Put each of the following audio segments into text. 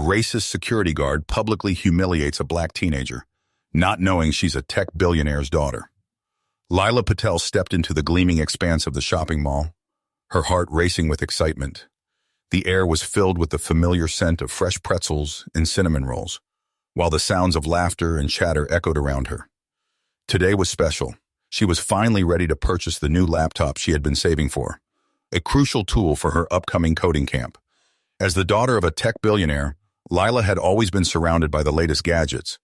racist security guard publicly humiliates a black teenager, not knowing she's a tech billionaire's daughter. Lila Patel stepped into the gleaming expanse of the shopping mall, her heart racing with excitement. The air was filled with the familiar scent of fresh pretzels and cinnamon rolls, while the sounds of laughter and chatter echoed around her. Today was special. She was finally ready to purchase the new laptop she had been saving for, a crucial tool for her upcoming coding camp. As the daughter of a tech billionaire, Lila had always been surrounded by the latest gadgets,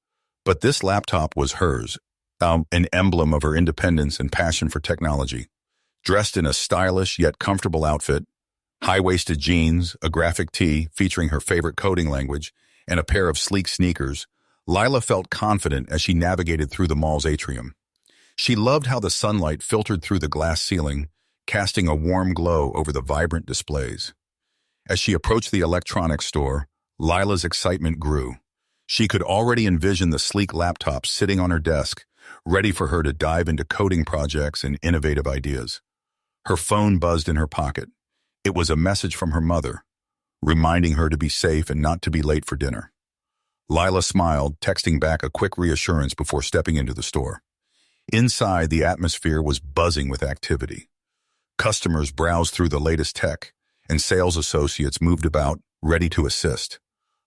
but this laptop was hers, an emblem of her independence and passion for technology. Dressed in a stylish yet comfortable outfit, high-waisted jeans, a graphic tee featuring her favorite coding language, and a pair of sleek sneakers, Lila felt confident as she navigated through the mall's atrium. She loved how the sunlight filtered through the glass ceiling, casting a warm glow over the vibrant displays. As she approached the electronics store, Lila's excitement grew. She could already envision the sleek laptop sitting on her desk, ready for her to dive into coding projects and innovative ideas. Her phone buzzed in her pocket. It was a message from her mother, reminding her to be safe and not to be late for dinner. Lila smiled, texting back a quick reassurance before stepping into the store. Inside, the atmosphere was buzzing with activity. Customers browsed through the latest tech, and sales associates moved about, ready to assist.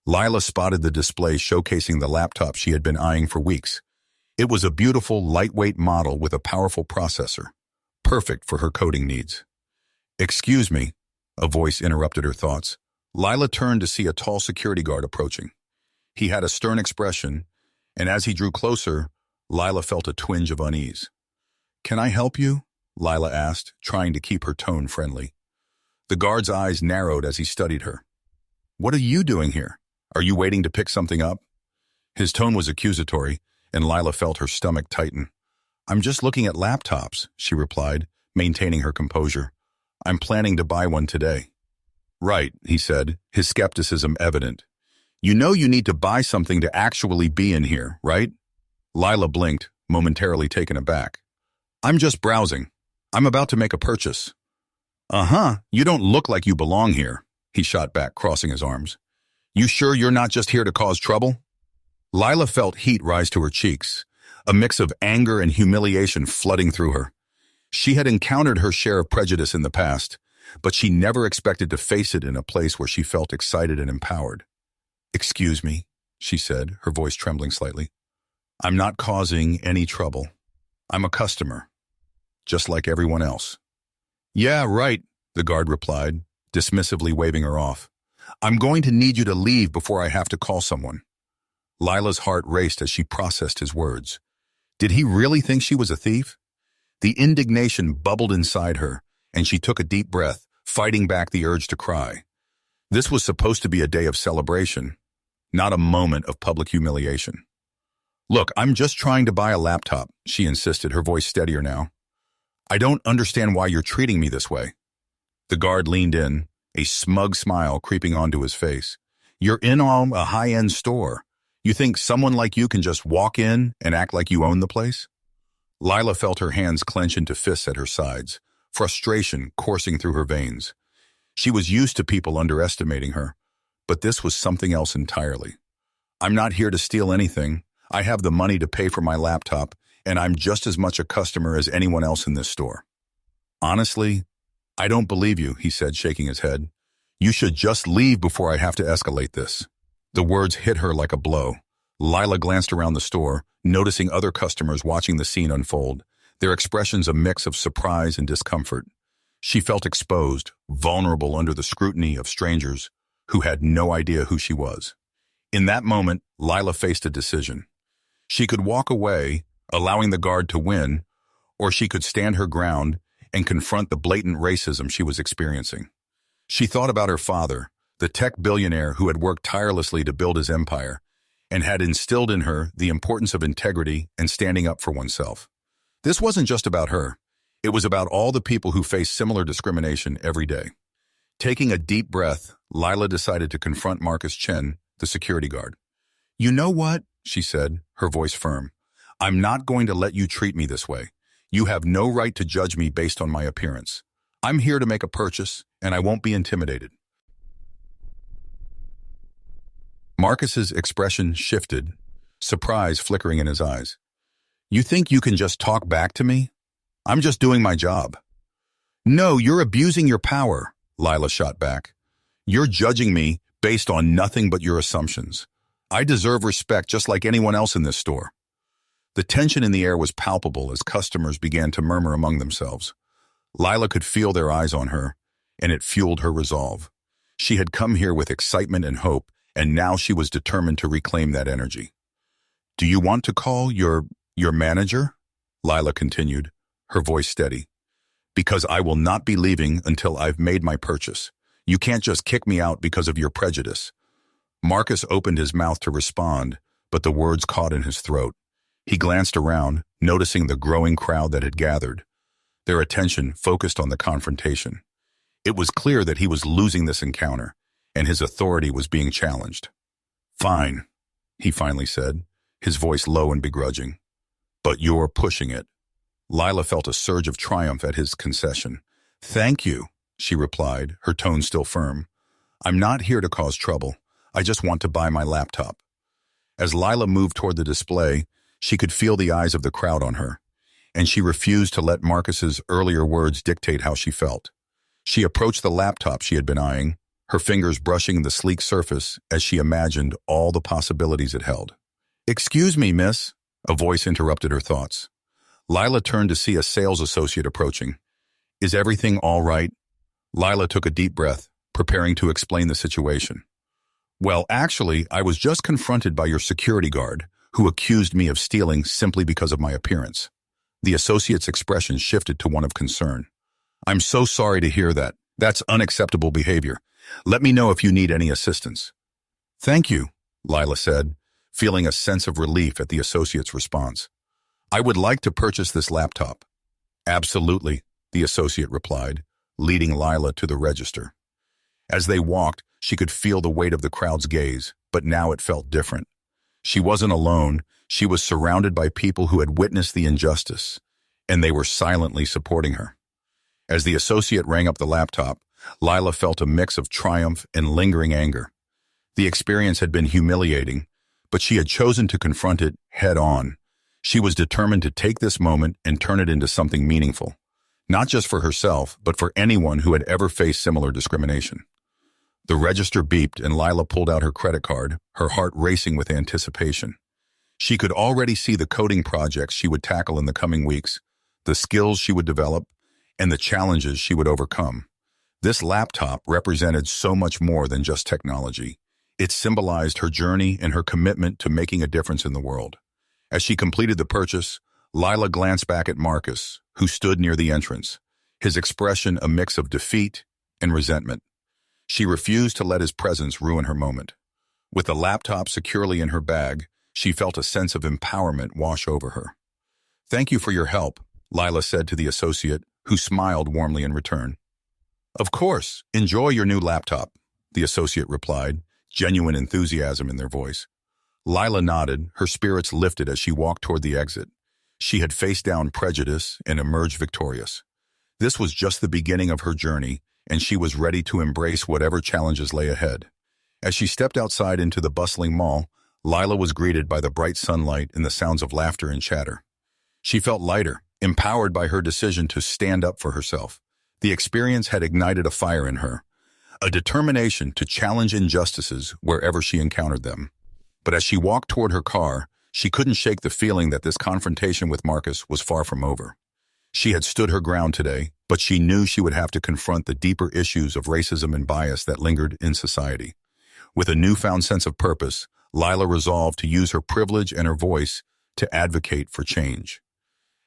Lila spotted the display showcasing the laptop she had been eyeing for weeks. It was a beautiful, lightweight model with a powerful processor, perfect for her coding needs. "Excuse me," a voice interrupted her thoughts. Lila turned to see a tall security guard approaching. He had a stern expression, and as he drew closer, Lila felt a twinge of unease. "Can I help you?" Lila asked, trying to keep her tone friendly. The guard's eyes narrowed as he studied her. "What are you doing here? Are you waiting to pick something up?" His tone was accusatory, and Lila felt her stomach tighten. "I'm just looking at laptops," she replied, maintaining her composure. "I'm planning to buy one today." "Right," he said, his skepticism evident. "You know you need to buy something to actually be in here, right?" Lila blinked, momentarily taken aback. "I'm just browsing. I'm about to make a purchase." "Uh-huh, you don't look like you belong here," he shot back, crossing his arms. "You sure you're not just here to cause trouble?" Lila felt heat rise to her cheeks, a mix of anger and humiliation flooding through her. She had encountered her share of prejudice in the past, but she never expected to face it in a place where she felt excited and empowered. "Excuse me," she said, her voice trembling slightly. "I'm not causing any trouble. I'm a customer, just like everyone else." "Yeah, right," the guard replied, dismissively waving her off. "I'm going to need you to leave before I have to call someone." Lila's heart raced as she processed his words. Did he really think she was a thief? The indignation bubbled inside her, and she took a deep breath, fighting back the urge to cry. This was supposed to be a day of celebration, not a moment of public humiliation. "Look, I'm just trying to buy a laptop," she insisted, her voice steadier now. "I don't understand why you're treating me this way." The guard leaned in, a smug smile creeping onto his face. "You're in a high-end store. You think someone like you can just walk in and act like you own the place?" Lila felt her hands clench into fists at her sides, frustration coursing through her veins. She was used to people underestimating her, but this was something else entirely. "I'm not here to steal anything. I have the money to pay for my laptop, and I'm just as much a customer as anyone else in this store." "Honestly, I don't believe you," he said, shaking his head. "You should just leave before I have to escalate this." The words hit her like a blow. Lila glanced around the store, noticing other customers watching the scene unfold, their expressions a mix of surprise and discomfort. She felt exposed, vulnerable under the scrutiny of strangers who had no idea who she was. In that moment, Lila faced a decision. She could walk away, allowing the guard to win, or she could stand her ground and confront the blatant racism she was experiencing. She thought about her father, the tech billionaire who had worked tirelessly to build his empire, and had instilled in her the importance of integrity and standing up for oneself. This wasn't just about her. It was about all the people who face similar discrimination every day. Taking a deep breath, Lila decided to confront Marcus Chen, the security guard. "You know what?" she said, her voice firm. "I'm not going to let you treat me this way. You have no right to judge me based on my appearance. I'm here to make a purchase, and I won't be intimidated." Marcus's expression shifted, surprise flickering in his eyes. You think you can just talk back to me? I'm just doing my job. No, you're abusing your power, Lila shot back. You're judging me based on nothing but your assumptions. I deserve respect just like anyone else in this store. The tension in the air was palpable as customers began to murmur among themselves. Lila could feel their eyes on her, and it fueled her resolve. She had come here with excitement and hope, and now she was determined to reclaim that energy. Do you want to call your manager? Lila continued, her voice steady. Because I will not be leaving until I've made my purchase. You can't just kick me out because of your prejudice. Marcus opened his mouth to respond, but the words caught in his throat. He glanced around, noticing the growing crowd that had gathered. Their attention focused on the confrontation. It was clear that he was losing this encounter, and his authority was being challenged. Fine, he finally said, his voice low and begrudging. But you're pushing it. Lila felt a surge of triumph at his concession. Thank you, she replied, her tone still firm. I'm not here to cause trouble. I just want to buy my laptop. As Lila moved toward the display, she could feel the eyes of the crowd on her, and she refused to let Marcus's earlier words dictate how she felt. She approached the laptop she had been eyeing, her fingers brushing the sleek surface as she imagined all the possibilities it held. Excuse me, miss, a voice interrupted her thoughts. Lila turned to see a sales associate approaching. Is everything all right? Lila took a deep breath, preparing to explain the situation. Well, actually, I was just confronted by your security guard, who accused me of stealing simply because of my appearance. The associate's expression shifted to one of concern. I'm so sorry to hear that. That's unacceptable behavior. Let me know if you need any assistance. Thank you, Lila said, feeling a sense of relief at the associate's response. I would like to purchase this laptop. Absolutely, the associate replied, leading Lila to the register. As they walked, she could feel the weight of the crowd's gaze, but now it felt different. She wasn't alone. She was surrounded by people who had witnessed the injustice, and they were silently supporting her. As the associate rang up the laptop, Lila felt a mix of triumph and lingering anger. The experience had been humiliating, but she had chosen to confront it head-on. She was determined to take this moment and turn it into something meaningful, not just for herself, but for anyone who had ever faced similar discrimination. The register beeped and Lila pulled out her credit card, her heart racing with anticipation. She could already see the coding projects she would tackle in the coming weeks, the skills she would develop, and the challenges she would overcome. This laptop represented so much more than just technology. It symbolized her journey and her commitment to making a difference in the world. As she completed the purchase, Lila glanced back at Marcus, who stood near the entrance, his expression a mix of defeat and resentment. She refused to let his presence ruin her moment. With the laptop securely in her bag, she felt a sense of empowerment wash over her. Thank you for your help, Lila said to the associate, who smiled warmly in return. Of course, enjoy your new laptop, the associate replied, genuine enthusiasm in their voice. Lila nodded, her spirits lifted as she walked toward the exit. She had faced down prejudice and emerged victorious. This was just the beginning of her journey, and she was ready to embrace whatever challenges lay ahead. As she stepped outside into the bustling mall, Lila was greeted by the bright sunlight and the sounds of laughter and chatter. She felt lighter, empowered by her decision to stand up for herself. The experience had ignited a fire in her, a determination to challenge injustices wherever she encountered them. But as she walked toward her car, she couldn't shake the feeling that this confrontation with Marcus was far from over. She had stood her ground today, but she knew she would have to confront the deeper issues of racism and bias that lingered in society. With a newfound sense of purpose, Lila resolved to use her privilege and her voice to advocate for change.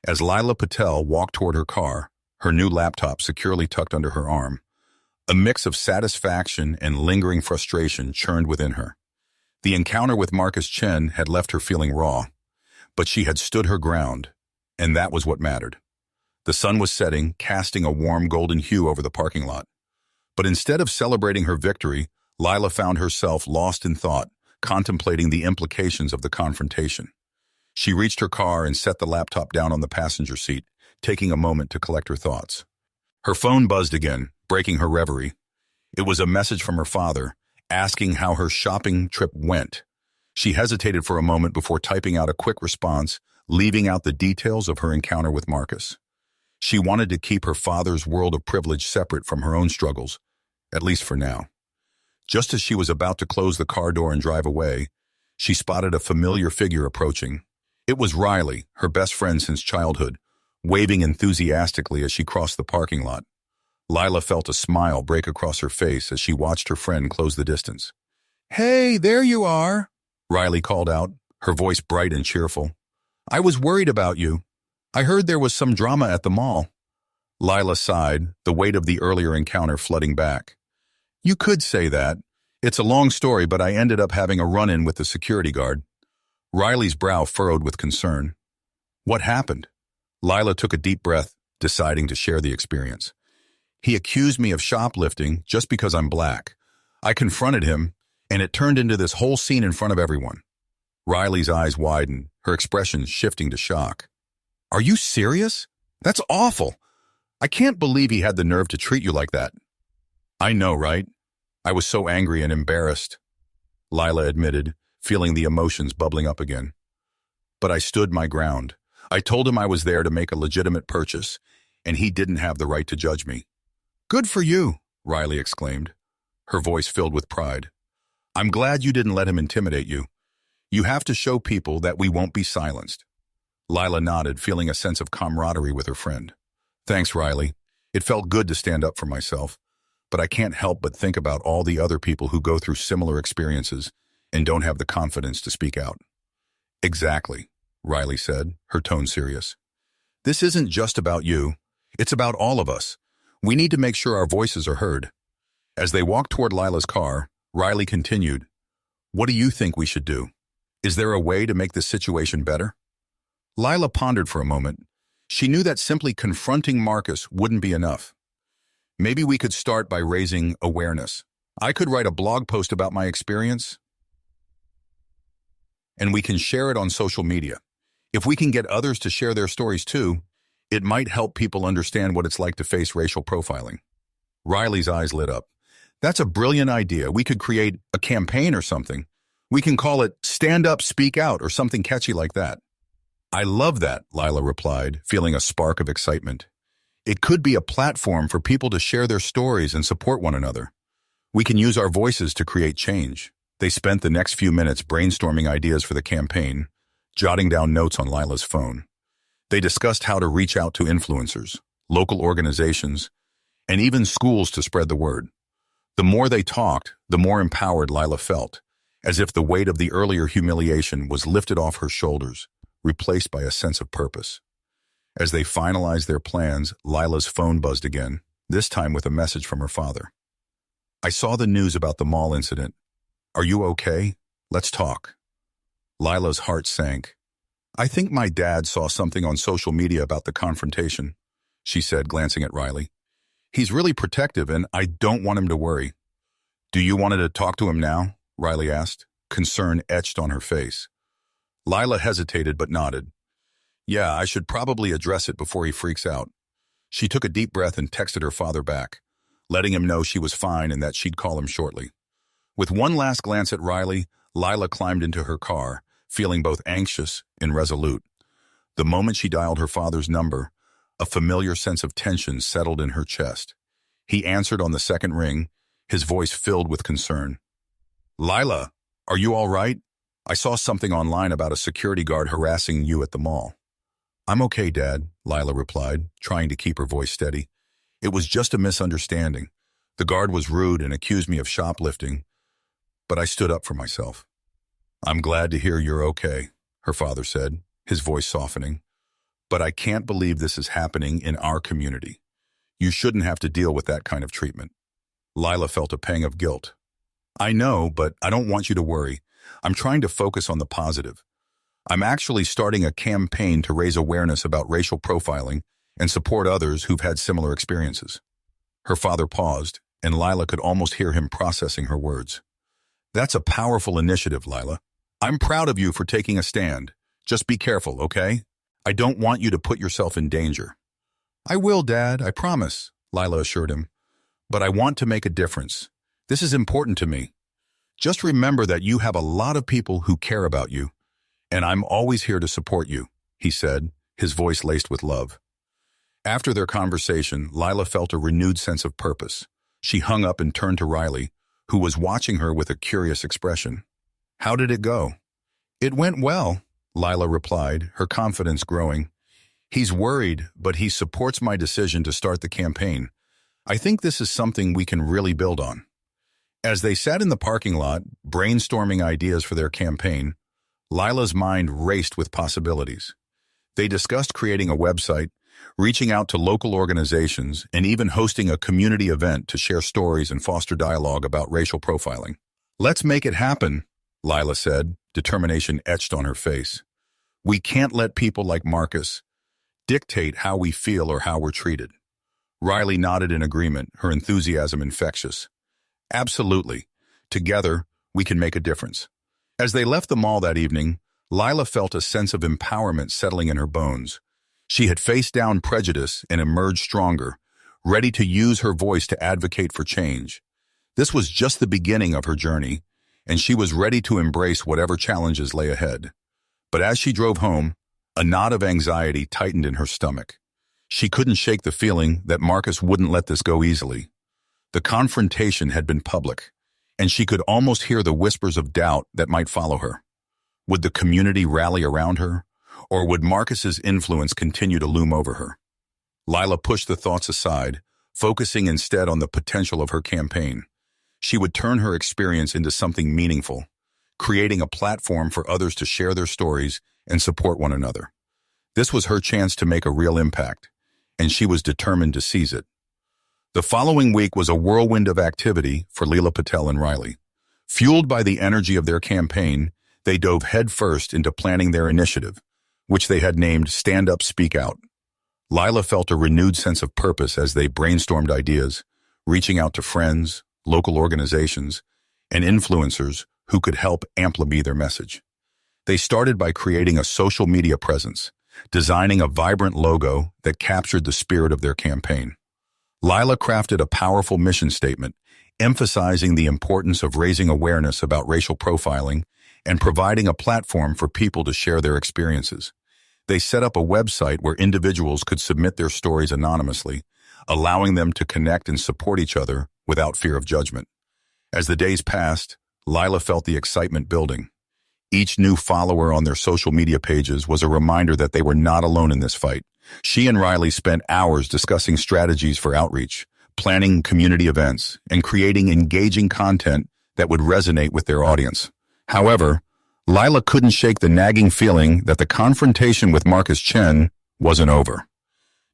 As Lila Patel walked toward her car, her new laptop securely tucked under her arm, a mix of satisfaction and lingering frustration churned within her. The encounter with Marcus Chen had left her feeling raw, but she had stood her ground, and that was what mattered. The sun was setting, casting a warm golden hue over the parking lot. But instead of celebrating her victory, Lila found herself lost in thought, contemplating the implications of the confrontation. She reached her car and set the laptop down on the passenger seat, taking a moment to collect her thoughts. Her phone buzzed again, breaking her reverie. It was a message from her father, asking how her shopping trip went. She hesitated for a moment before typing out a quick response, leaving out the details of her encounter with Marcus. She wanted to keep her father's world of privilege separate from her own struggles, at least for now. Just as she was about to close the car door and drive away, she spotted a familiar figure approaching. It was Riley, her best friend since childhood, waving enthusiastically as she crossed the parking lot. Lila felt a smile break across her face as she watched her friend close the distance. "Hey, there you are," Riley called out, her voice bright and cheerful. "I was worried about you. I heard there was some drama at the mall." Lila sighed, the weight of the earlier encounter flooding back. "You could say that. It's a long story, but I ended up having a run-in with the security guard." Riley's brow furrowed with concern. "What happened?" Lila took a deep breath, deciding to share the experience. "He accused me of shoplifting just because I'm black. I confronted him, and it turned into this whole scene in front of everyone." Riley's eyes widened, her expression shifting to shock. "Are you serious? That's awful. I can't believe he had the nerve to treat you like that." "I know, right? I was so angry and embarrassed," Lila admitted, feeling the emotions bubbling up again. "But I stood my ground. I told him I was there to make a legitimate purchase, and he didn't have the right to judge me." "Good for you," Riley exclaimed, her voice filled with pride. "I'm glad you didn't let him intimidate you. You have to show people that we won't be silenced." Lila nodded, feeling a sense of camaraderie with her friend. "Thanks, Riley. It felt good to stand up for myself, but I can't help but think about all the other people who go through similar experiences and don't have the confidence to speak out." "Exactly," Riley said, her tone serious. "This isn't just about you. It's about all of us. We need to make sure our voices are heard." As they walked toward Lila's car, Riley continued, "What do you think we should do? Is there a way to make this situation better?" Lila pondered for a moment. She knew that simply confronting Marcus wouldn't be enough. "Maybe we could start by raising awareness. I could write a blog post about my experience, and we can share it on social media. If we can get others to share their stories too, it might help people understand what it's like to face racial profiling." Riley's eyes lit up. "That's a brilliant idea. We could create a campaign or something. We can call it Stand Up, Speak Out or something catchy like that." "I love that," Lila replied, feeling a spark of excitement. "It could be a platform for people to share their stories and support one another. We can use our voices to create change." They spent the next few minutes brainstorming ideas for the campaign, jotting down notes on Lila's phone. They discussed how to reach out to influencers, local organizations, and even schools to spread the word. The more they talked, the more empowered Lila felt, as if the weight of the earlier humiliation was lifted off her shoulders, replaced by a sense of purpose. As they finalized their plans, Lila's phone buzzed again, this time with a message from her father. "I saw the news about the mall incident. Are you okay? Let's talk." Lila's heart sank. "I think my dad saw something on social media about the confrontation," she said, glancing at Riley. "He's really protective, and I don't want him to worry." "Do you want to talk to him now?" Riley asked, concern etched on her face. Lila hesitated but nodded. "Yeah, I should probably address it before he freaks out." She took a deep breath and texted her father back, letting him know she was fine and that she'd call him shortly. With one last glance at Riley, Lila climbed into her car, feeling both anxious and resolute. The moment she dialed her father's number, a familiar sense of tension settled in her chest. He answered on the second ring, his voice filled with concern. "Lila, are you all right? I saw something online about a security guard harassing you at the mall." "I'm okay, Dad," Lila replied, trying to keep her voice steady. "It was just a misunderstanding. The guard was rude and accused me of shoplifting, but I stood up for myself." "I'm glad to hear you're okay," her father said, his voice softening. "But I can't believe this is happening in our community. You shouldn't have to deal with that kind of treatment." Lila felt a pang of guilt. "I know, but I don't want you to worry. I'm trying to focus on the positive. I'm actually starting a campaign to raise awareness about racial profiling and support others who've had similar experiences." Her father paused, and Lila could almost hear him processing her words. "That's a powerful initiative, Lila. I'm proud of you for taking a stand. Just be careful, okay? I don't want you to put yourself in danger." "I will, Dad, I promise," Lila assured him. "But I want to make a difference. This is important to me. Just remember that you have a lot of people who care about you, and I'm always here to support you," he said, his voice laced with love. After their conversation, Lila felt a renewed sense of purpose. She hung up and turned to Riley, who was watching her with a curious expression. "How did it go?" "It went well," Lila replied, her confidence growing. "He's worried, but he supports my decision to start the campaign. I think this is something we can really build on." As they sat in the parking lot, brainstorming ideas for their campaign, Lila's mind raced with possibilities. They discussed creating a website, reaching out to local organizations, and even hosting a community event to share stories and foster dialogue about racial profiling. "Let's make it happen," Lila said, determination etched on her face. "We can't let people like Marcus dictate how we feel or how we're treated." Riley nodded in agreement, her enthusiasm infectious. "Absolutely. Together, we can make a difference." As they left the mall that evening, Lila felt a sense of empowerment settling in her bones. She had faced down prejudice and emerged stronger, ready to use her voice to advocate for change. This was just the beginning of her journey, and she was ready to embrace whatever challenges lay ahead. But as she drove home, a knot of anxiety tightened in her stomach. She couldn't shake the feeling that Marcus wouldn't let this go easily. The confrontation had been public, and she could almost hear the whispers of doubt that might follow her. Would the community rally around her, or would Marcus's influence continue to loom over her? Lila pushed the thoughts aside, focusing instead on the potential of her campaign. She would turn her experience into something meaningful, creating a platform for others to share their stories and support one another. This was her chance to make a real impact, and she was determined to seize it. The following week was a whirlwind of activity for Lila Patel and Riley. Fueled by the energy of their campaign, they dove headfirst into planning their initiative, which they had named Stand Up, Speak Out. Lila felt a renewed sense of purpose as they brainstormed ideas, reaching out to friends, local organizations, and influencers who could help amplify their message. They started by creating a social media presence, designing a vibrant logo that captured the spirit of their campaign. Lila crafted a powerful mission statement, emphasizing the importance of raising awareness about racial profiling and providing a platform for people to share their experiences. They set up a website where individuals could submit their stories anonymously, allowing them to connect and support each other without fear of judgment. As the days passed, Lila felt the excitement building. Each new follower on their social media pages was a reminder that they were not alone in this fight. She and Riley spent hours discussing strategies for outreach, planning community events, and creating engaging content that would resonate with their audience. However, Lila couldn't shake the nagging feeling that the confrontation with Marcus Chen wasn't over.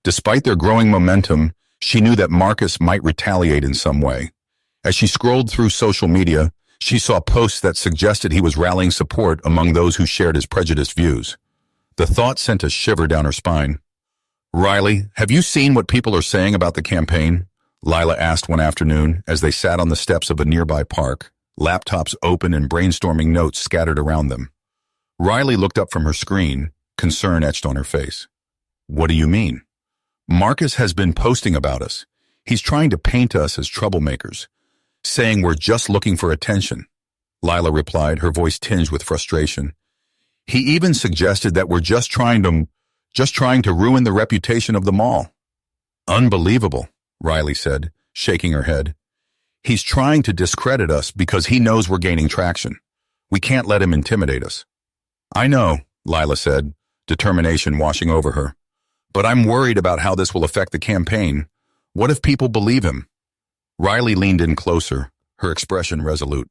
Despite their growing momentum, she knew that Marcus might retaliate in some way. As she scrolled through social media, she saw posts that suggested he was rallying support among those who shared his prejudiced views. The thought sent a shiver down her spine. "Riley, have you seen what people are saying about the campaign?" Lila asked one afternoon as they sat on the steps of a nearby park, laptops open and brainstorming notes scattered around them. Riley looked up from her screen, concern etched on her face. "What do you mean?" "Marcus has been posting about us. He's trying to paint us as troublemakers, saying we're just looking for attention," Lila replied, her voice tinged with frustration. "He even suggested that we're just trying to ruin the reputation of the mall." "Unbelievable," Riley said, shaking her head. "He's trying to discredit us because he knows we're gaining traction. We can't let him intimidate us." "I know," Lila said, determination washing over her. "But I'm worried about how this will affect the campaign. What if people believe him?" Riley leaned in closer, her expression resolute.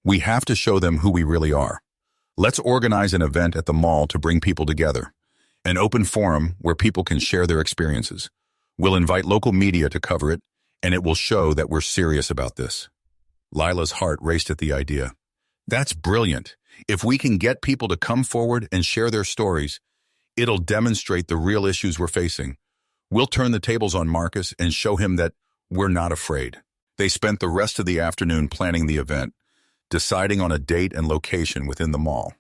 "We have to show them who we really are. Let's organize an event at the mall to bring people together. An open forum where people can share their experiences. We'll invite local media to cover it, and it will show that we're serious about this." Lila's heart raced at the idea. "That's brilliant. If we can get people to come forward and share their stories, it'll demonstrate the real issues we're facing. We'll turn the tables on Marcus and show him that we're not afraid." They spent the rest of the afternoon planning the event, deciding on a date and location within the mall.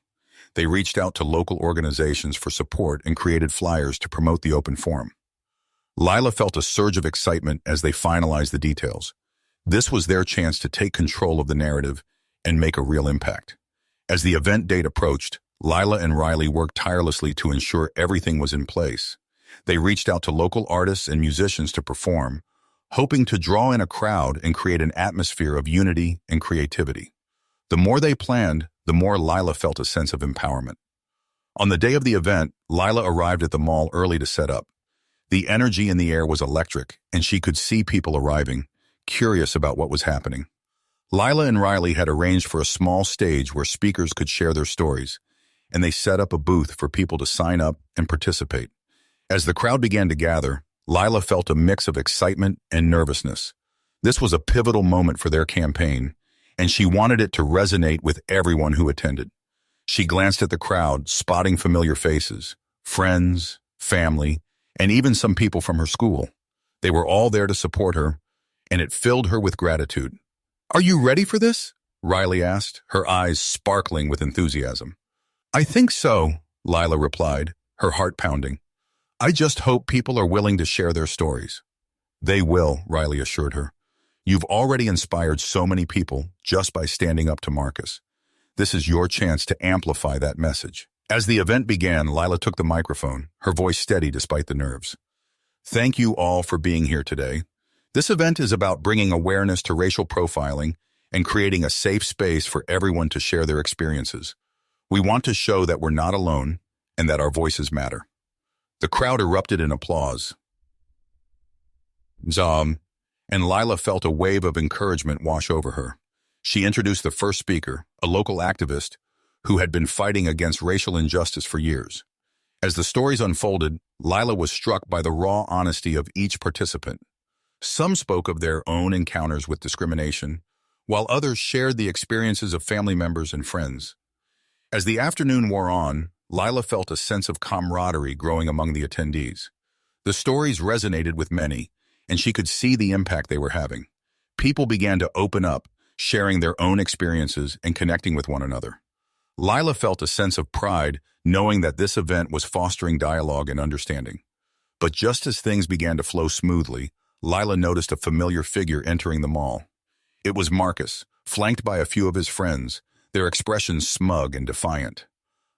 They reached out to local organizations for support and created flyers to promote the open forum. Lila felt a surge of excitement as they finalized the details. This was their chance to take control of the narrative and make a real impact. As the event date approached, Lila and Riley worked tirelessly to ensure everything was in place. They reached out to local artists and musicians to perform, hoping to draw in a crowd and create an atmosphere of unity and creativity. The more they planned, the more Lila felt a sense of empowerment. On the day of the event, Lila arrived at the mall early to set up. The energy in the air was electric, and she could see people arriving, curious about what was happening. Lila and Riley had arranged for a small stage where speakers could share their stories, and they set up a booth for people to sign up and participate. As the crowd began to gather, Lila felt a mix of excitement and nervousness. This was a pivotal moment for their campaign, and she wanted it to resonate with everyone who attended. She glanced at the crowd, spotting familiar faces, friends, family, and even some people from her school. They were all there to support her, and it filled her with gratitude. "Are you ready for this?" Riley asked, her eyes sparkling with enthusiasm. "I think so," Lila replied, her heart pounding. "I just hope people are willing to share their stories." "They will," Riley assured her. "You've already inspired so many people just by standing up to Marcus. This is your chance to amplify that message." As the event began, Lila took the microphone, her voice steady despite the nerves. "Thank you all for being here today. This event is about bringing awareness to racial profiling and creating a safe space for everyone to share their experiences. We want to show that we're not alone and that our voices matter." The crowd erupted in applause. And Lila felt a wave of encouragement wash over her. She introduced the first speaker, a local activist who had been fighting against racial injustice for years. As the stories unfolded, Lila was struck by the raw honesty of each participant. Some spoke of their own encounters with discrimination, while others shared the experiences of family members and friends. As the afternoon wore on, Lila felt a sense of camaraderie growing among the attendees. The stories resonated with many, and she could see the impact they were having. People began to open up, sharing their own experiences and connecting with one another. Lila felt a sense of pride knowing that this event was fostering dialogue and understanding. But just as things began to flow smoothly, Lila noticed a familiar figure entering the mall. It was Marcus, flanked by a few of his friends, their expressions smug and defiant.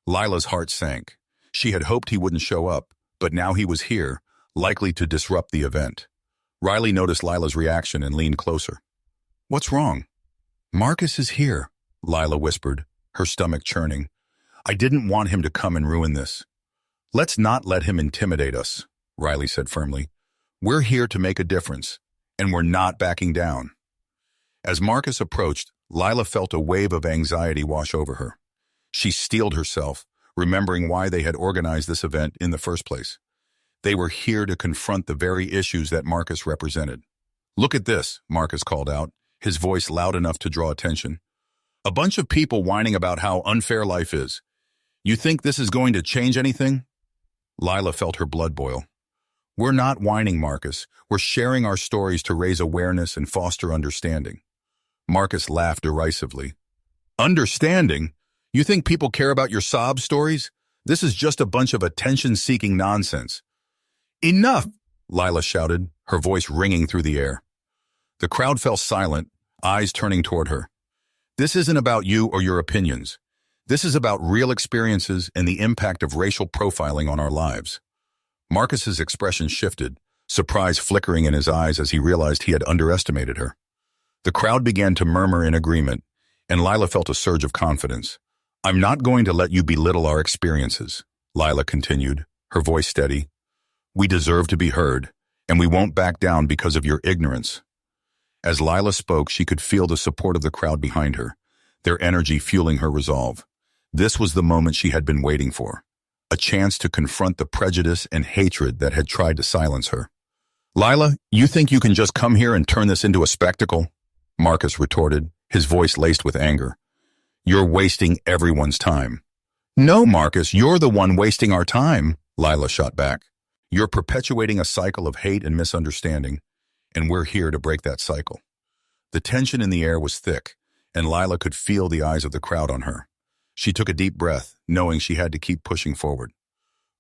Lila's heart sank. She had hoped he wouldn't show up, but now he was here, likely to disrupt the event. Riley noticed Lila's reaction and leaned closer. "What's wrong?" "Marcus is here," Lila whispered, her stomach churning. "I didn't want him to come and ruin this." "Let's not let him intimidate us," Riley said firmly. "We're here to make a difference, and we're not backing down." As Marcus approached, Lila felt a wave of anxiety wash over her. She steeled herself, remembering why they had organized this event in the first place. They were here to confront the very issues that Marcus represented. "Look at this," Marcus called out, his voice loud enough to draw attention. "A bunch of people whining about how unfair life is. You think this is going to change anything?" Lila felt her blood boil. "We're not whining, Marcus. We're sharing our stories to raise awareness and foster understanding." Marcus laughed derisively. "Understanding? You think people care about your sob stories? This is just a bunch of attention-seeking nonsense." "Enough!" Lila shouted, her voice ringing through the air. The crowd fell silent, eyes turning toward her. "This isn't about you or your opinions. This is about real experiences and the impact of racial profiling on our lives." Marcus's expression shifted, surprise flickering in his eyes as he realized he had underestimated her. The crowd began to murmur in agreement, and Lila felt a surge of confidence. "I'm not going to let you belittle our experiences," Lila continued, her voice steady. "We deserve to be heard, and we won't back down because of your ignorance." As Lila spoke, she could feel the support of the crowd behind her, their energy fueling her resolve. This was the moment she had been waiting for, a chance to confront the prejudice and hatred that had tried to silence her. "Lila, you think you can just come here and turn this into a spectacle?" Marcus retorted, his voice laced with anger. "You're wasting everyone's time." "No, Marcus, you're the one wasting our time," Lila shot back. "You're perpetuating a cycle of hate and misunderstanding, and we're here to break that cycle." The tension in the air was thick, and Lila could feel the eyes of the crowd on her. She took a deep breath, knowing she had to keep pushing forward.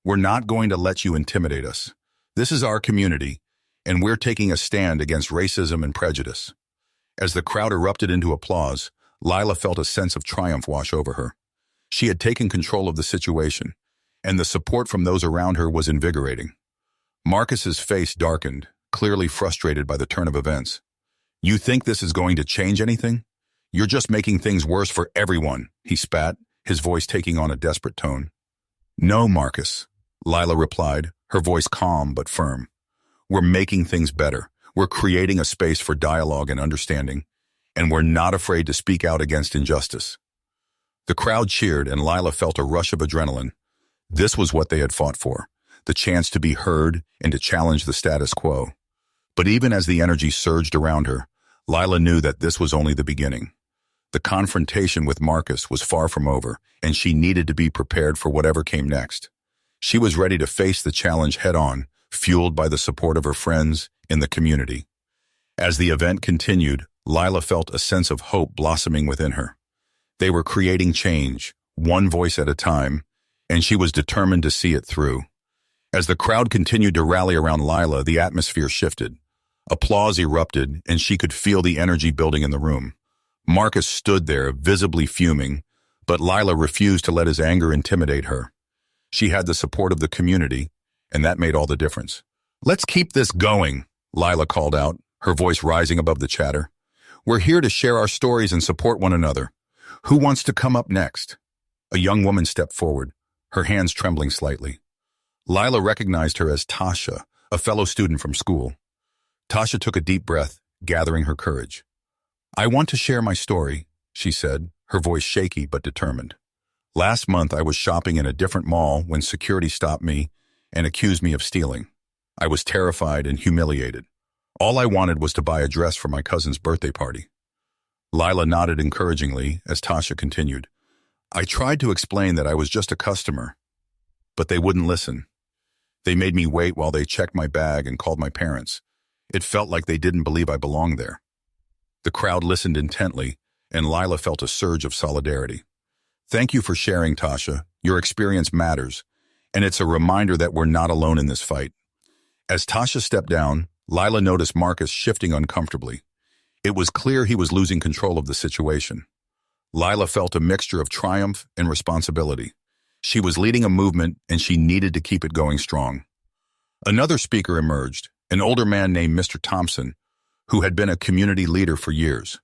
"We're not going to let you intimidate us. This is our community, and we're taking a stand against racism and prejudice." As the crowd erupted into applause, Lila felt a sense of triumph wash over her. She had taken control of the situation, and the support from those around her was invigorating. Marcus's face darkened, clearly frustrated by the turn of events. "You think this is going to change anything? You're just making things worse for everyone," he spat, his voice taking on a desperate tone. "No, Marcus," Lila replied, her voice calm but firm. "We're making things better. We're creating a space for dialogue and understanding, and we're not afraid to speak out against injustice." The crowd cheered, and Lila felt a rush of adrenaline. This was what they had fought for, the chance to be heard and to challenge the status quo. But even as the energy surged around her, Lila knew that this was only the beginning. The confrontation with Marcus was far from over, and she needed to be prepared for whatever came next. She was ready to face the challenge head-on, fueled by the support of her friends in the community. As the event continued, Lila felt a sense of hope blossoming within her. They were creating change, one voice at a time, and she was determined to see it through. As the crowd continued to rally around Lila, the atmosphere shifted. Applause erupted, and she could feel the energy building in the room. Marcus stood there, visibly fuming, but Lila refused to let his anger intimidate her. She had the support of the community, and that made all the difference. "Let's keep this going," Lila called out, her voice rising above the chatter. "We're here to share our stories and support one another. Who wants to come up next?" A young woman stepped forward, her hands trembling slightly. Lila recognized her as Tasha, a fellow student from school. Tasha took a deep breath, gathering her courage. "I want to share my story," she said, her voice shaky but determined. "Last month I was shopping in a different mall when security stopped me and accused me of stealing. I was terrified and humiliated. All I wanted was to buy a dress for my cousin's birthday party." Lila nodded encouragingly as Tasha continued. "I tried to explain that I was just a customer, but they wouldn't listen. They made me wait while they checked my bag and called my parents. It felt like they didn't believe I belonged there." The crowd listened intently, and Lila felt a surge of solidarity. "Thank you for sharing, Tasha. Your experience matters, and it's a reminder that we're not alone in this fight." As Tasha stepped down, Lila noticed Marcus shifting uncomfortably. It was clear he was losing control of the situation. Lila felt a mixture of triumph and responsibility. She was leading a movement, and she needed to keep it going strong. Another speaker emerged, an older man named Mr. Thompson, who had been a community leader for years.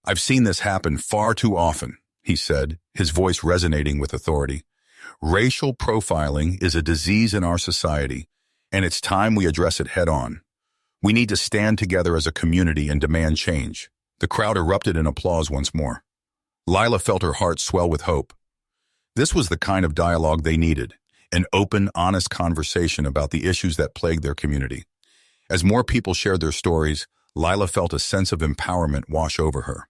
"I've seen this happen far too often," he said, his voice resonating with authority. "Racial profiling is a disease in our society, and it's time we address it head-on. We need to stand together as a community and demand change." The crowd erupted in applause once more. Lila felt her heart swell with hope. This was the kind of dialogue they needed, an open, honest conversation about the issues that plagued their community. As more people shared their stories, Lila felt a sense of empowerment wash over her.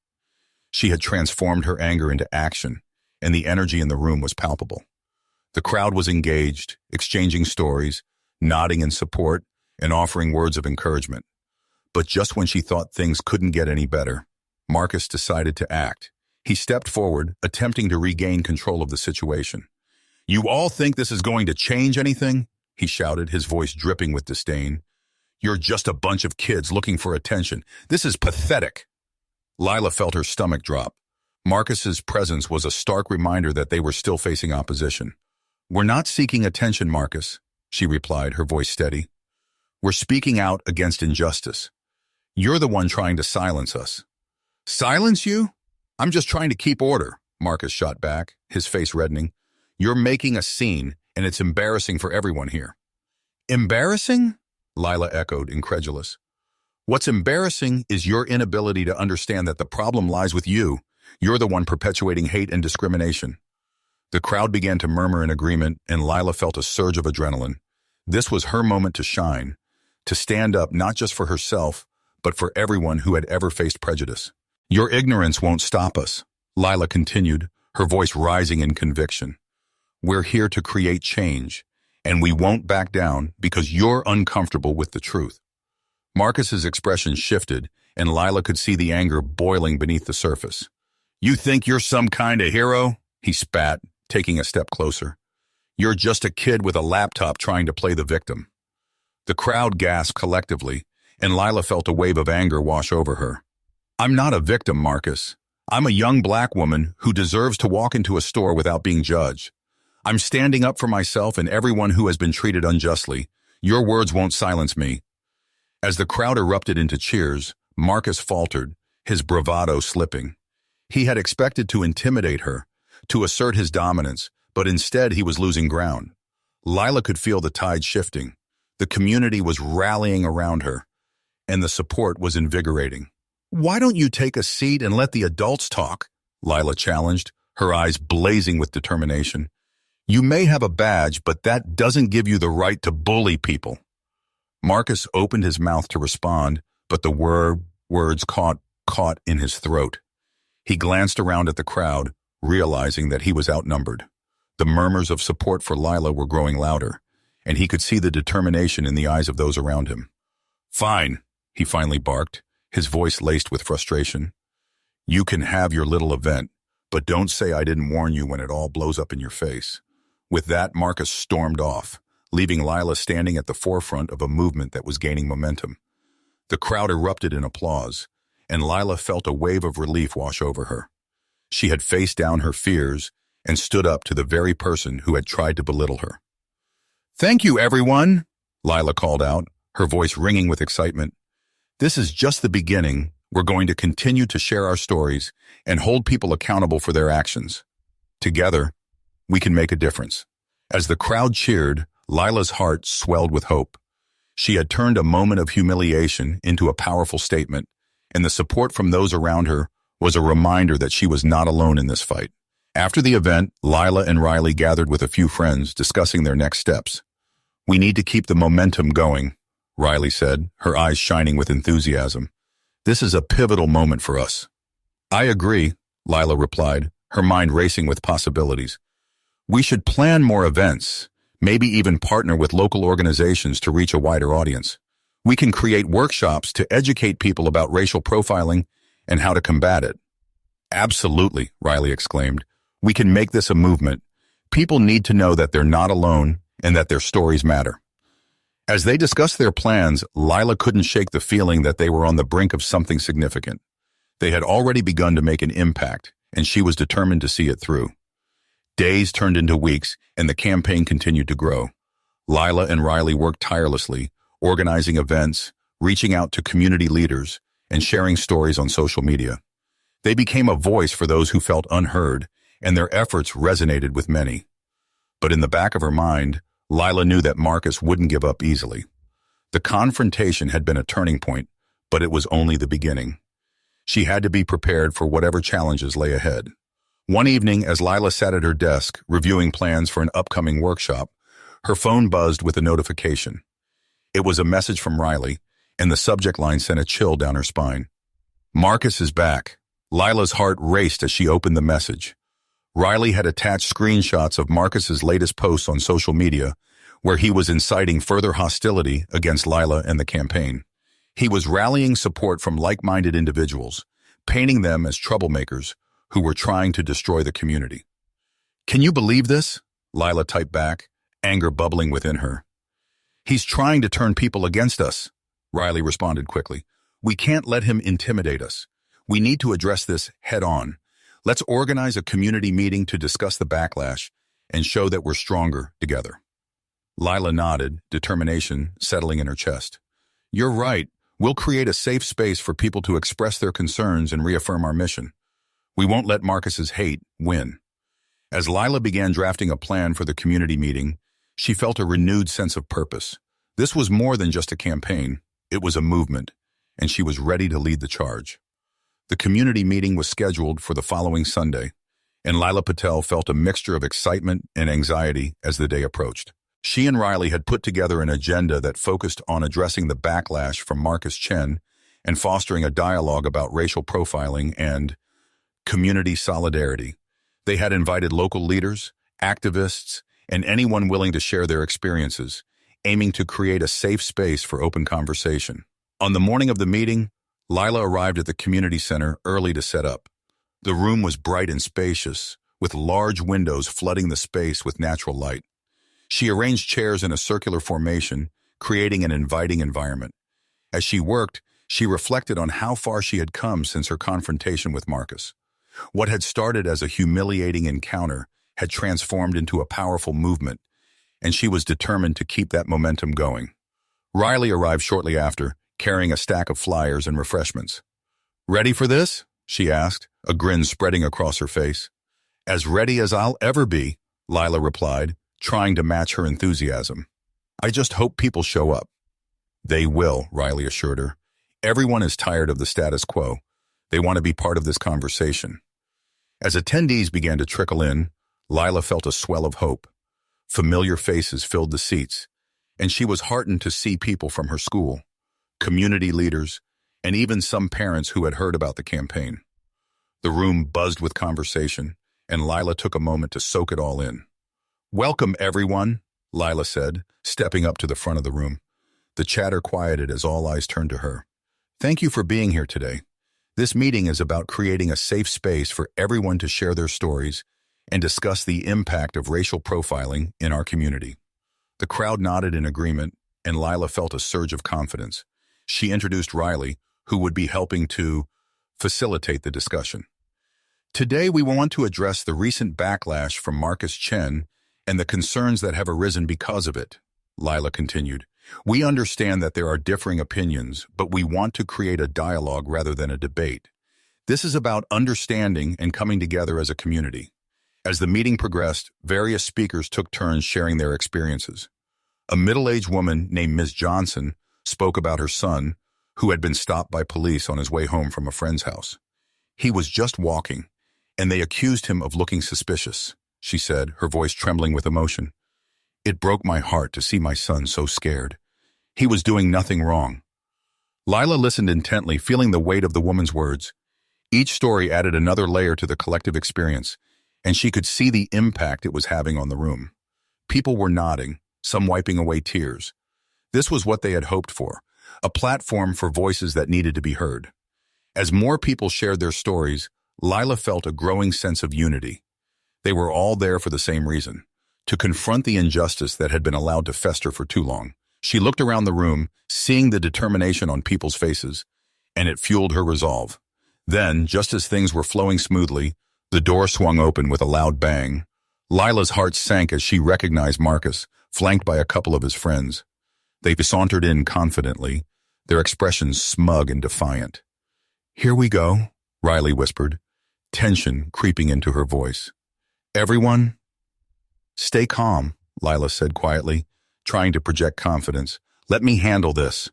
She had transformed her anger into action, and the energy in the room was palpable. The crowd was engaged, exchanging stories, nodding in support, and offering words of encouragement. But just when she thought things couldn't get any better, Marcus decided to act. He stepped forward, attempting to regain control of the situation. "You all think this is going to change anything?" he shouted, his voice dripping with disdain. "You're just a bunch of kids looking for attention. This is pathetic." Lila felt her stomach drop. Marcus's presence was a stark reminder that they were still facing opposition. "We're not seeking attention, Marcus," she replied, her voice steady. "We're speaking out against injustice. You're the one trying to silence us." "Silence you? I'm just trying to keep order," Marcus shot back, his face reddening. "You're making a scene, and it's embarrassing for everyone here." "Embarrassing?" Lila echoed, incredulous. "What's embarrassing is your inability to understand that the problem lies with you. You're the one perpetuating hate and discrimination." The crowd began to murmur in agreement, and Lila felt a surge of adrenaline. This was her moment to shine, to stand up not just for herself, but for everyone who had ever faced prejudice. "Your ignorance won't stop us," Lila continued, her voice rising in conviction. "We're here to create change, and we won't back down because you're uncomfortable with the truth." Marcus's expression shifted, and Lila could see the anger boiling beneath the surface. "You think you're some kind of hero?" he spat, taking a step closer. "You're just a kid with a laptop trying to play the victim." The crowd gasped collectively, and Lila felt a wave of anger wash over her. "I'm not a victim, Marcus. I'm a young black woman who deserves to walk into a store without being judged. I'm standing up for myself and everyone who has been treated unjustly. Your words won't silence me." As the crowd erupted into cheers, Marcus faltered, his bravado slipping. He had expected to intimidate her, to assert his dominance, but instead he was losing ground. Lila could feel the tide shifting. The community was rallying around her, and the support was invigorating. "Why don't you take a seat and let the adults talk?" Lila challenged, her eyes blazing with determination. "You may have a badge, but that doesn't give you the right to bully people." Marcus opened his mouth to respond, but the words caught in his throat. He glanced around at the crowd, realizing that he was outnumbered. The murmurs of support for Lila were growing louder, and he could see the determination in the eyes of those around him. "Fine," he finally barked, his voice laced with frustration. "You can have your little event, but don't say I didn't warn you when it all blows up in your face." With that, Marcus stormed off, leaving Lila standing at the forefront of a movement that was gaining momentum. The crowd erupted in applause, and Lila felt a wave of relief wash over her. She had faced down her fears and stood up to the very person who had tried to belittle her. "Thank you, everyone," Lila called out, her voice ringing with excitement. "This is just the beginning. We're going to continue to share our stories and hold people accountable for their actions. Together, we can make a difference." As the crowd cheered, Lila's heart swelled with hope. She had turned a moment of humiliation into a powerful statement, and the support from those around her was a reminder that she was not alone in this fight. After the event, Lila and Riley gathered with a few friends, discussing their next steps. "We need to keep the momentum going," Riley said, her eyes shining with enthusiasm. "This is a pivotal moment for us." "I agree," Lila replied, her mind racing with possibilities. "We should plan more events, maybe even partner with local organizations to reach a wider audience. We can create workshops to educate people about racial profiling and how to combat it." "Absolutely," Riley exclaimed. "We can make this a movement. People need to know that they're not alone and that their stories matter." As they discussed their plans, Lila couldn't shake the feeling that they were on the brink of something significant. They had already begun to make an impact, and she was determined to see it through. Days turned into weeks, and the campaign continued to grow. Lila and Riley worked tirelessly, organizing events, reaching out to community leaders, and sharing stories on social media. They became a voice for those who felt unheard, and their efforts resonated with many. But in the back of her mind, Lila knew that Marcus wouldn't give up easily. The confrontation had been a turning point, but it was only the beginning. She had to be prepared for whatever challenges lay ahead. One evening, as Lila sat at her desk, reviewing plans for an upcoming workshop, her phone buzzed with a notification. It was a message from Riley, and the subject line sent a chill down her spine. "Marcus is back." Lila's heart raced as she opened the message. Riley had attached screenshots of Marcus's latest posts on social media, where he was inciting further hostility against Lila and the campaign. He was rallying support from like-minded individuals, painting them as troublemakers who were trying to destroy the community. "Can you believe this?" Lila typed back, anger bubbling within her. "He's trying to turn people against us," Riley responded quickly. "We can't let him intimidate us. We need to address this head-on. Let's organize a community meeting to discuss the backlash and show that we're stronger together." Lila nodded, determination settling in her chest. "You're right. We'll create a safe space for people to express their concerns and reaffirm our mission. We won't let Marcus's hate win." As Lila began drafting a plan for the community meeting, she felt a renewed sense of purpose. This was more than just a campaign. It was a movement, and she was ready to lead the charge. The community meeting was scheduled for the following Sunday, and Lila Patel felt a mixture of excitement and anxiety as the day approached. She and Riley had put together an agenda that focused on addressing the backlash from Marcus Chen and fostering a dialogue about racial profiling and community solidarity. They had invited local leaders, activists, and anyone willing to share their experiences, aiming to create a safe space for open conversation. On the morning of the meeting, Lila arrived at the community center early to set up. The room was bright and spacious, with large windows flooding the space with natural light. She arranged chairs in a circular formation, creating an inviting environment. As she worked, she reflected on how far she had come since her confrontation with Marcus. What had started as a humiliating encounter had transformed into a powerful movement, and she was determined to keep that momentum going. Riley arrived shortly after, carrying a stack of flyers and refreshments. "Ready for this?" she asked, a grin spreading across her face. "As ready as I'll ever be," Lila replied, trying to match her enthusiasm. "I just hope people show up." "They will," Riley assured her. "Everyone is tired of the status quo. They want to be part of this conversation." As attendees began to trickle in, Lila felt a swell of hope. Familiar faces filled the seats, and she was heartened to see people from her school, community leaders, and even some parents who had heard about the campaign. The room buzzed with conversation, and Lila took a moment to soak it all in. "Welcome, everyone," Lila said, stepping up to the front of the room. The chatter quieted as all eyes turned to her. "Thank you for being here today. This meeting is about creating a safe space for everyone to share their stories and discuss the impact of racial profiling in our community." The crowd nodded in agreement, and Lila felt a surge of confidence. She introduced Riley, who would be helping to facilitate the discussion. "Today we want to address the recent backlash from Marcus Chen and the concerns that have arisen because of it," Lila continued. "We understand that there are differing opinions, but we want to create a dialogue rather than a debate. This is about understanding and coming together as a community." As the meeting progressed, various speakers took turns sharing their experiences. A middle-aged woman named Ms. Johnson spoke about her son, who had been stopped by police on his way home from a friend's house. "He was just walking, and they accused him of looking suspicious," she said, her voice trembling with emotion. "It broke my heart to see my son so scared. He was doing nothing wrong." Lila listened intently, feeling the weight of the woman's words. Each story added another layer to the collective experience, and she could see the impact it was having on the room. People were nodding, some wiping away tears. This was what they had hoped for, a platform for voices that needed to be heard. As more people shared their stories, Lila felt a growing sense of unity. They were all there for the same reason, to confront the injustice that had been allowed to fester for too long. She looked around the room, seeing the determination on people's faces, and it fueled her resolve. Then, just as things were flowing smoothly, the door swung open with a loud bang. Lila's heart sank as she recognized Marcus, flanked by a couple of his friends. They sauntered in confidently, their expressions smug and defiant. "Here we go," Riley whispered, tension creeping into her voice. "Everyone, stay calm," Lila said quietly, trying to project confidence. "Let me handle this."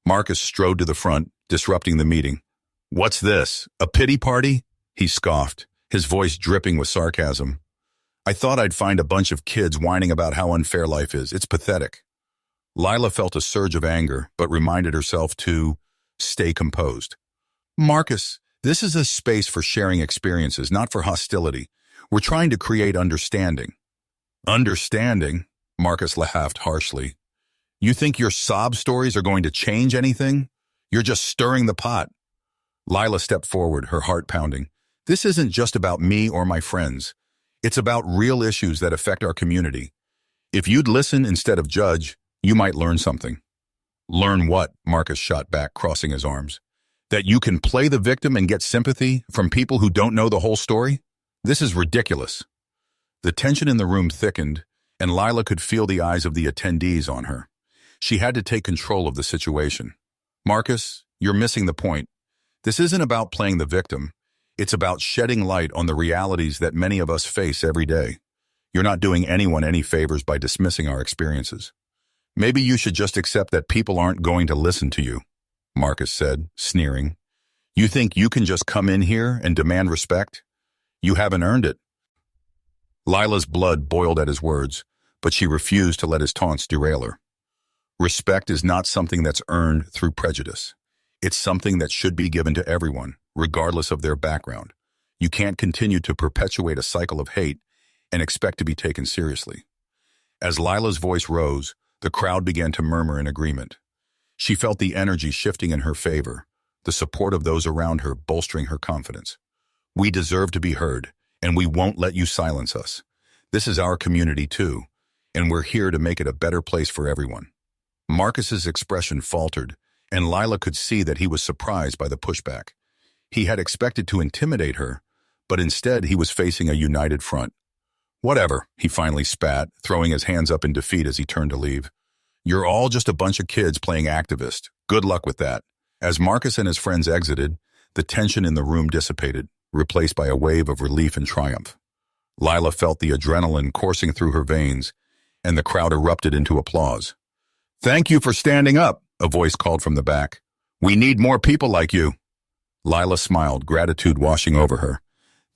Marcus strode to the front, disrupting the meeting. "What's this, a pity party?" he scoffed, his voice dripping with sarcasm. "I thought I'd find a bunch of kids whining about how unfair life is. It's pathetic." Lila felt a surge of anger, but reminded herself to stay composed. "Marcus, this is a space for sharing experiences, not for hostility. We're trying to create understanding." "Understanding?" Marcus laughed harshly. "You think your sob stories are going to change anything? You're just stirring the pot." Lila stepped forward, her heart pounding. "This isn't just about me or my friends. It's about real issues that affect our community. If you'd listen instead of judge, you might learn something." "Learn what?" Marcus shot back, crossing his arms. "That you can play the victim and get sympathy from people who don't know the whole story? This is ridiculous." The tension in the room thickened, and Lila could feel the eyes of the attendees on her. She had to take control of the situation. "Marcus, you're missing the point. This isn't about playing the victim. It's about shedding light on the realities that many of us face every day. You're not doing anyone any favors by dismissing our experiences. Maybe you should just accept that people aren't going to listen to you," Marcus said, sneering. "You think you can just come in here and demand respect? You haven't earned it." Lila's blood boiled at his words, but she refused to let his taunts derail her. Respect is not something that's earned through prejudice. It's something that should be given to everyone, regardless of their background. You can't continue to perpetuate a cycle of hate and expect to be taken seriously. As Lila's voice rose, the crowd began to murmur in agreement. She felt the energy shifting in her favor, the support of those around her bolstering her confidence. "We deserve to be heard, and we won't let you silence us. This is our community too, and we're here to make it a better place for everyone." Marcus's expression faltered, and Lila could see that he was surprised by the pushback. He had expected to intimidate her, but instead he was facing a united front. "Whatever," he finally spat, throwing his hands up in defeat as he turned to leave. "You're all just a bunch of kids playing activist. Good luck with that." As Marcus and his friends exited, the tension in the room dissipated, replaced by a wave of relief and triumph. Lila felt the adrenaline coursing through her veins, and the crowd erupted into applause. "Thank you for standing up," a voice called from the back. "We need more people like you." Lila smiled, gratitude washing over her.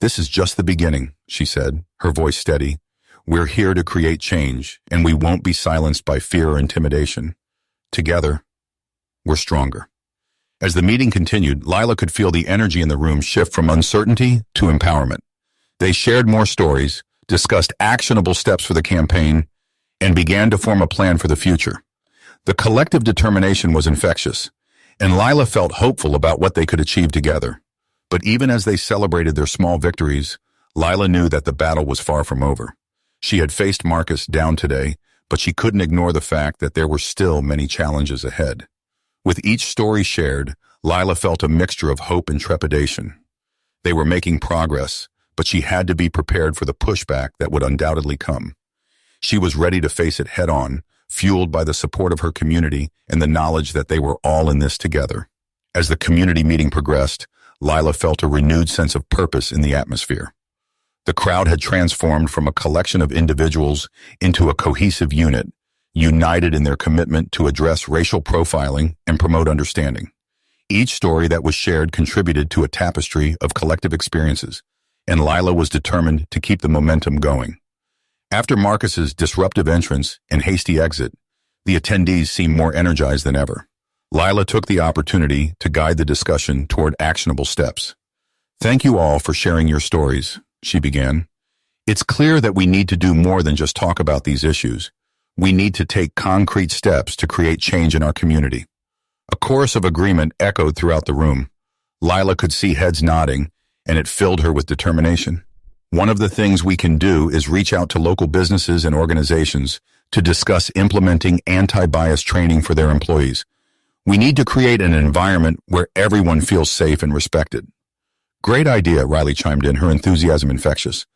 "This is just the beginning," she said, her voice steady. "We're here to create change, and we won't be silenced by fear or intimidation. Together, we're stronger." As the meeting continued, Lila could feel the energy in the room shift from uncertainty to empowerment. They shared more stories, discussed actionable steps for the campaign, and began to form a plan for the future. The collective determination was infectious, and Lila felt hopeful about what they could achieve together. But even as they celebrated their small victories, Lila knew that the battle was far from over. She had faced Marcus down today, but she couldn't ignore the fact that there were still many challenges ahead. With each story shared, Lila felt a mixture of hope and trepidation. They were making progress, but she had to be prepared for the pushback that would undoubtedly come. She was ready to face it head-on, fueled by the support of her community and the knowledge that they were all in this together. As the community meeting progressed, Lila felt a renewed sense of purpose in the atmosphere. The crowd had transformed from a collection of individuals into a cohesive unit, united in their commitment to address racial profiling and promote understanding. Each story that was shared contributed to a tapestry of collective experiences, and Lila was determined to keep the momentum going. After Marcus's disruptive entrance and hasty exit, the attendees seemed more energized than ever. Lila took the opportunity to guide the discussion toward actionable steps. "Thank you all for sharing your stories," she began. "It's clear that we need to do more than just talk about these issues. We need to take concrete steps to create change in our community." A chorus of agreement echoed throughout the room. Lila could see heads nodding, and it filled her with determination. "One of the things we can do is reach out to local businesses and organizations to discuss implementing anti-bias training for their employees. We need to create an environment where everyone feels safe and respected." "Great idea," Riley chimed in, her enthusiasm infectious.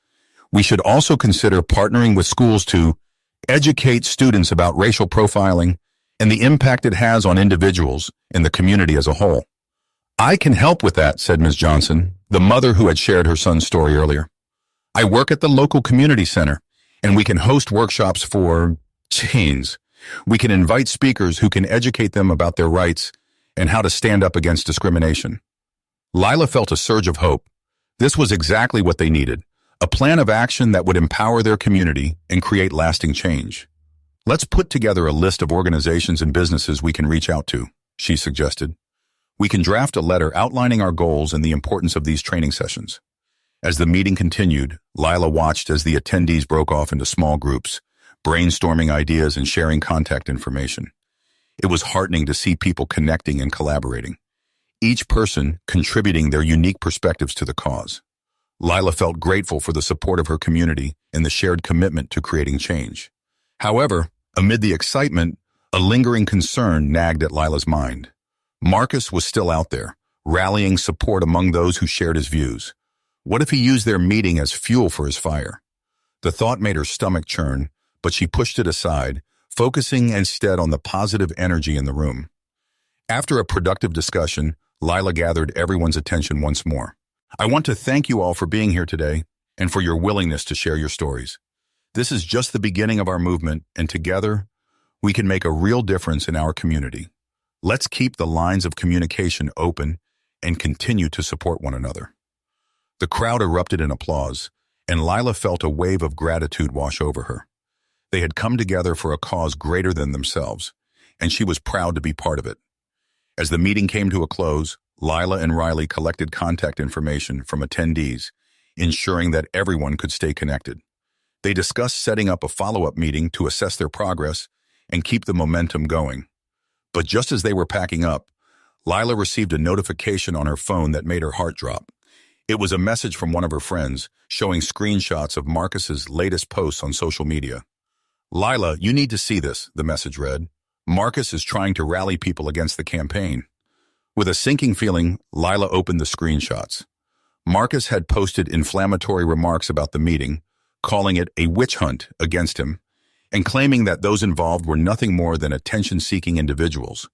"We should also consider partnering with schools to educate students about racial profiling and the impact it has on individuals and the community as a whole." "I can help with that," said Ms. Johnson, the mother who had shared her son's story earlier. "I work at the local community center, and we can host workshops for teens. We can invite speakers who can educate them about their rights and how to stand up against discrimination." Lila felt a surge of hope. This was exactly what they needed, a plan of action that would empower their community and create lasting change. "Let's put together a list of organizations and businesses we can reach out to," she suggested. "We can draft a letter outlining our goals and the importance of these training sessions." As the meeting continued, Lila watched as the attendees broke off into small groups, brainstorming ideas and sharing contact information. It was heartening to see people connecting and collaborating, each person contributing their unique perspectives to the cause. Lila felt grateful for the support of her community and the shared commitment to creating change. However, amid the excitement, a lingering concern nagged at Lila's mind. Marcus was still out there, rallying support among those who shared his views. What if he used their meeting as fuel for his fire? The thought made her stomach churn, but she pushed it aside, focusing instead on the positive energy in the room. After a productive discussion, Lila gathered everyone's attention once more. "I want to thank you all for being here today and for your willingness to share your stories. This is just the beginning of our movement, and together, we can make a real difference in our community. Let's keep the lines of communication open and continue to support one another." The crowd erupted in applause, and Lila felt a wave of gratitude wash over her. They had come together for a cause greater than themselves, and she was proud to be part of it. As the meeting came to a close, Lila and Riley collected contact information from attendees, ensuring that everyone could stay connected. They discussed setting up a follow-up meeting to assess their progress and keep the momentum going. But just as they were packing up, Lila received a notification on her phone that made her heart drop. It was a message from one of her friends, showing screenshots of Marcus's latest posts on social media. "Lila, you need to see this," the message read. "Marcus is trying to rally people against the campaign." With a sinking feeling, Lila opened the screenshots. Marcus had posted inflammatory remarks about the meeting, calling it a witch hunt against him, and claiming that those involved were nothing more than attention-seeking individuals.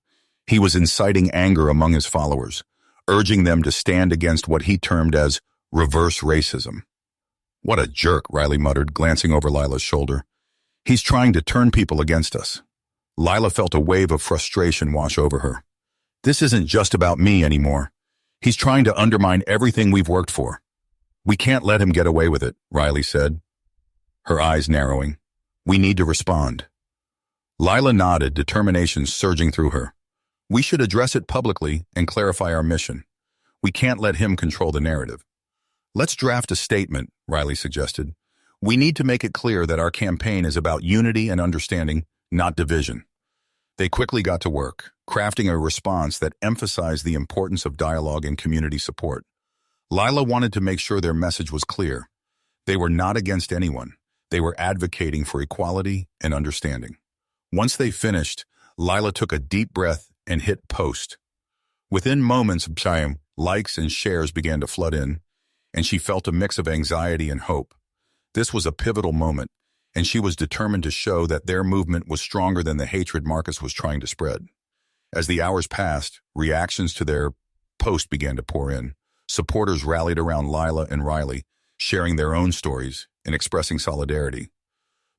He was inciting anger among his followers, urging them to stand against what he termed as reverse racism. "What a jerk," Riley muttered, glancing over Lila's shoulder. "He's trying to turn people against us." Lila felt a wave of frustration wash over her. "This isn't just about me anymore. He's trying to undermine everything we've worked for. We can't let him get away with it," Riley said, her eyes narrowing. "We need to respond." Lila nodded, determination surging through her. "We should address it publicly and clarify our mission. We can't let him control the narrative." "Let's draft a statement," Riley suggested. "We need to make it clear that our campaign is about unity and understanding, not division." They quickly got to work, crafting a response that emphasized the importance of dialogue and community support. Lila wanted to make sure their message was clear. They were not against anyone. They were advocating for equality and understanding. Once they finished, Lila took a deep breath and hit post. Within moments of time, likes and shares began to flood in, and she felt a mix of anxiety and hope. This was a pivotal moment, and she was determined to show that their movement was stronger than the hatred Marcus was trying to spread. As the hours passed, reactions to their post began to pour in. Supporters rallied around Lila and Riley, sharing their own stories and expressing solidarity.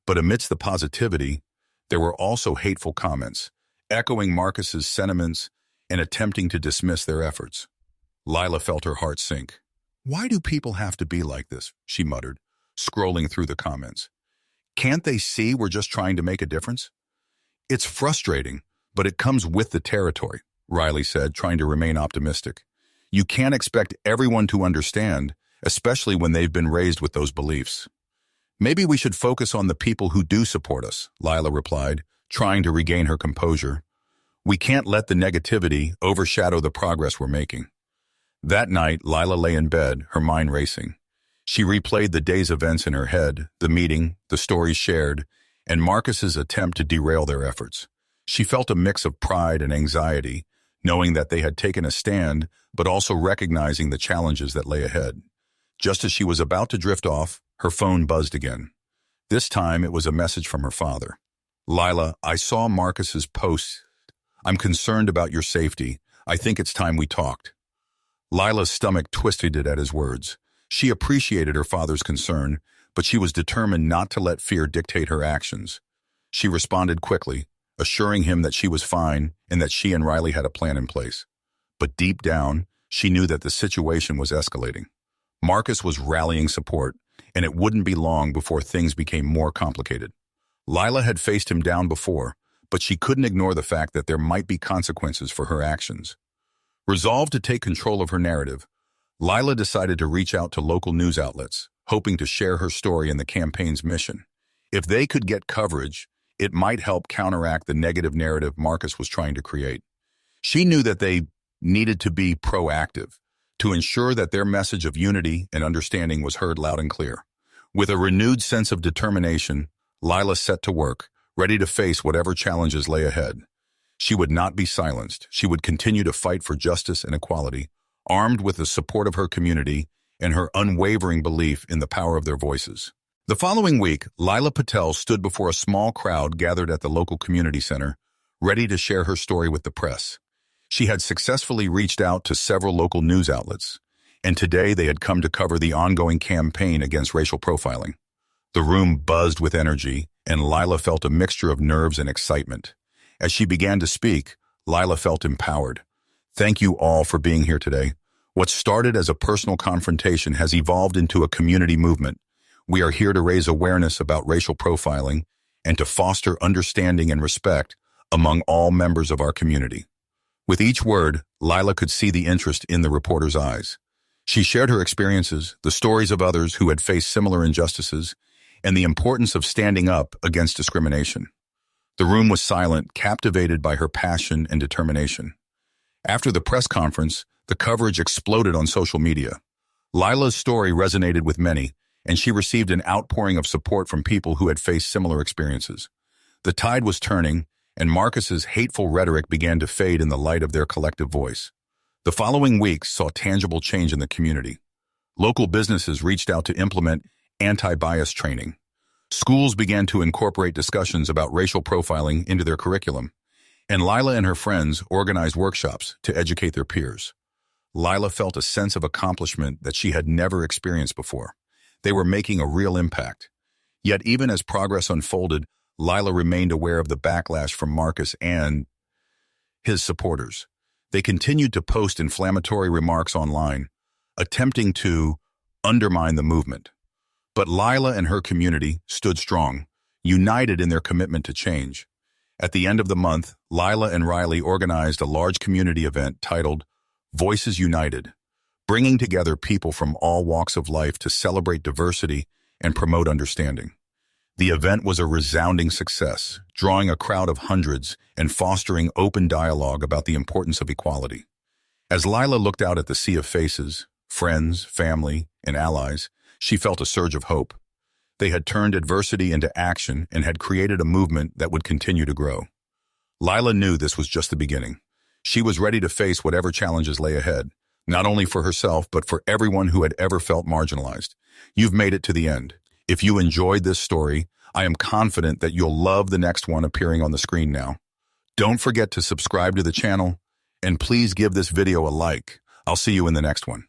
But amidst the positivity, there were also hateful comments, echoing Marcus's sentiments and attempting to dismiss their efforts. Lila felt her heart sink. "Why do people have to be like this?" she muttered, scrolling through the comments. "Can't they see we're just trying to make a difference?" "It's frustrating, but it comes with the territory," Riley said, trying to remain optimistic. "You can't expect everyone to understand, especially when they've been raised with those beliefs." "Maybe we should focus on the people who do support us," Lila replied, trying to regain her composure. "We can't let the negativity overshadow the progress we're making." That night, Lila lay in bed, her mind racing. She replayed the day's events in her head, the meeting, the stories shared, and Marcus's attempt to derail their efforts. She felt a mix of pride and anxiety, knowing that they had taken a stand, but also recognizing the challenges that lay ahead. Just as she was about to drift off, her phone buzzed again. This time, it was a message from her father. "Lila, I saw Marcus's post. I'm concerned about your safety. I think it's time we talked." Lila's stomach twisted at his words. She appreciated her father's concern, but she was determined not to let fear dictate her actions. She responded quickly, assuring him that she was fine and that she and Riley had a plan in place. But deep down, she knew that the situation was escalating. Marcus was rallying support, and it wouldn't be long before things became more complicated. Lila had faced him down before, but she couldn't ignore the fact that there might be consequences for her actions. Resolved to take control of her narrative, Lila decided to reach out to local news outlets, hoping to share her story and the campaign's mission. If they could get coverage, it might help counteract the negative narrative Marcus was trying to create. She knew that they needed to be proactive, to ensure that their message of unity and understanding was heard loud and clear. With a renewed sense of determination, Lila set to work, ready to face whatever challenges lay ahead. She would not be silenced. She would continue to fight for justice and equality, armed with the support of her community and her unwavering belief in the power of their voices. The following week, Lila Patel stood before a small crowd gathered at the local community center, ready to share her story with the press. She had successfully reached out to several local news outlets, and today they had come to cover the ongoing campaign against racial profiling. The room buzzed with energy, and Lila felt a mixture of nerves and excitement. As she began to speak, Lila felt empowered. "Thank you all for being here today. What started as a personal confrontation has evolved into a community movement. We are here to raise awareness about racial profiling and to foster understanding and respect among all members of our community." With each word, Lila could see the interest in the reporter's eyes. She shared her experiences, the stories of others who had faced similar injustices, and the importance of standing up against discrimination. The room was silent, captivated by her passion and determination. After the press conference, the coverage exploded on social media. Lila's story resonated with many, and she received an outpouring of support from people who had faced similar experiences. The tide was turning, and Marcus's hateful rhetoric began to fade in the light of their collective voice. The following weeks saw tangible change in the community. Local businesses reached out to implement anti-bias training. Schools began to incorporate discussions about racial profiling into their curriculum, and Lila and her friends organized workshops to educate their peers. Lila felt a sense of accomplishment that she had never experienced before. They were making a real impact. Yet even as progress unfolded, Lila remained aware of the backlash from Marcus and his supporters. They continued to post inflammatory remarks online, attempting to undermine the movement. But Lila and her community stood strong, united in their commitment to change. At the end of the month, Lila and Riley organized a large community event titled Voices United, bringing together people from all walks of life to celebrate diversity and promote understanding. The event was a resounding success, drawing a crowd of hundreds and fostering open dialogue about the importance of equality. As Lila looked out at the sea of faces, friends, family, and allies, she felt a surge of hope. They had turned adversity into action and had created a movement that would continue to grow. Lila knew this was just the beginning. She was ready to face whatever challenges lay ahead, not only for herself, but for everyone who had ever felt marginalized. You've made it to the end. If you enjoyed this story, I am confident that you'll love the next one appearing on the screen now. Don't forget to subscribe to the channel, and please give this video a like. I'll see you in the next one.